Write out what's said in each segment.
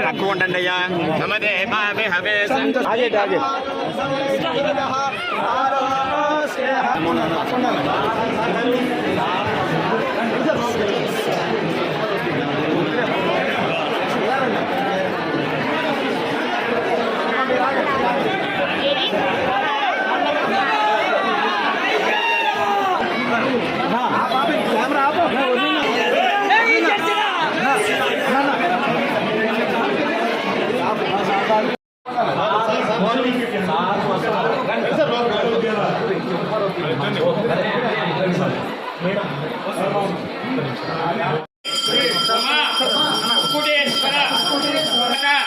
रखुंडया नमदे भावे हवे आगे आगे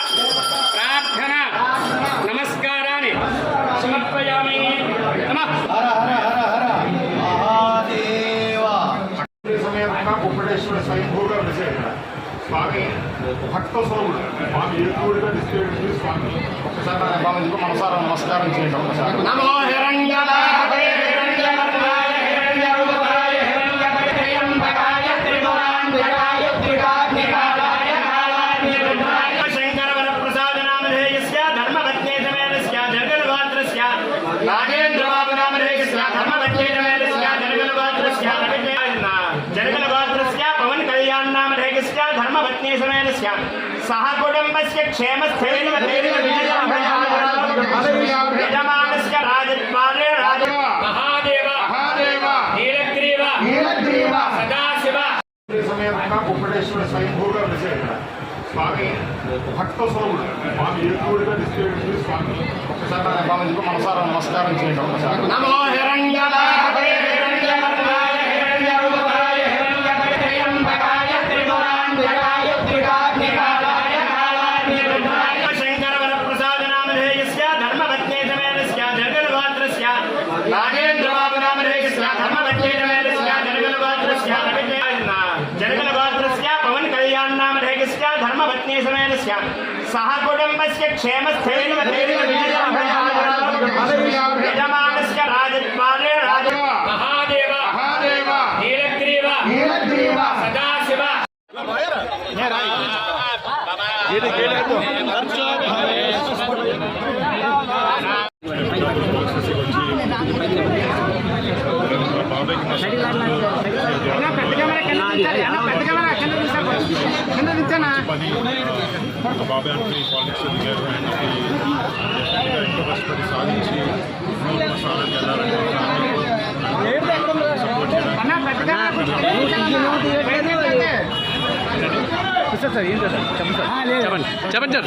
प्रार्थना नमस्कारानि समर्पयामि। नमः हर हर हर हर महादेव। उपदेश्वर स्वयंभूगा स्वामी भक्त स्वरूप स्वामी ఏకూడిగా డిస్ట్రిబ్యూట్ స్వామి ఒకసారి నా బామజీకి మనసారా నమస్కారం చేయండి ఒకసారి నమో హిరణ్యనాభే హిరణ్యవర్ణాయ హిరణ్యరూపాయ హిరణ్యకటయంబకాయ త్రిపురాంతకాయ త్రికాగ్నికాలాయ కాలాగ్నిరుద్రాయ శంకర వరప్రసాద నామధేయస్య ధర్మపత్నే సమేతస్య జగద్వాత్రస్య నాగేంద్ర బాబు నామధేయస్య ధర్మపత్నే సమేతస్య జగద్వాత్రస్య జగద్వాత్రస్య పవన్ కళ్యాణ్ నామధేయస్య ధర్మపత్నే సమేతస్య सह कुटुंबस्य क्षेमस्थैर्य यजमानस्य राजद्वारे राज महादेव महादेव नीलग्रीव नीलग्रीव सदाशिव సమయంగా ఉపదేశ్వర స్వయంభూగా స్వామి భక్త స్వరూపుడు స్వామి ఏకూడిగా డిస్ట్రిబ్యూట్ స్వామి ఒకసారి నా బామజీకి మనసారా నమస్కారం చేయండి ఒకసారి నమో హిరణ్యనాభే హిరణ్యవర్ణాయ హిరణ్యరూపాయ హిరణ్యకటయంబకాయ త్రిపురాంతకాయ త్రికాగ్నికాలాయ नागेंद्र बाबू नामधेयस्य धर्मपत्ने समేతస్య జగద్వాత్రస్య జగద్వాత్రస్య పవన్ కళ్యాణ్ నామధేయస్య ధర్మపత్నే సమేతస్య సహ కుటుంబस्य क्षेमस्थैर्य యజమానस्य రాజద్వారే రాజ महादेव महादेव नीलग्रीव नीलग्रीव सदाशिव బాబాయ్ అంటే పాలిటిక్స్ దిగారు ఆయనకి కష్టపడి సాధించి స్థానానికి వెళ్ళాలని సపోర్ట్ చెప్పండి చెప్పండి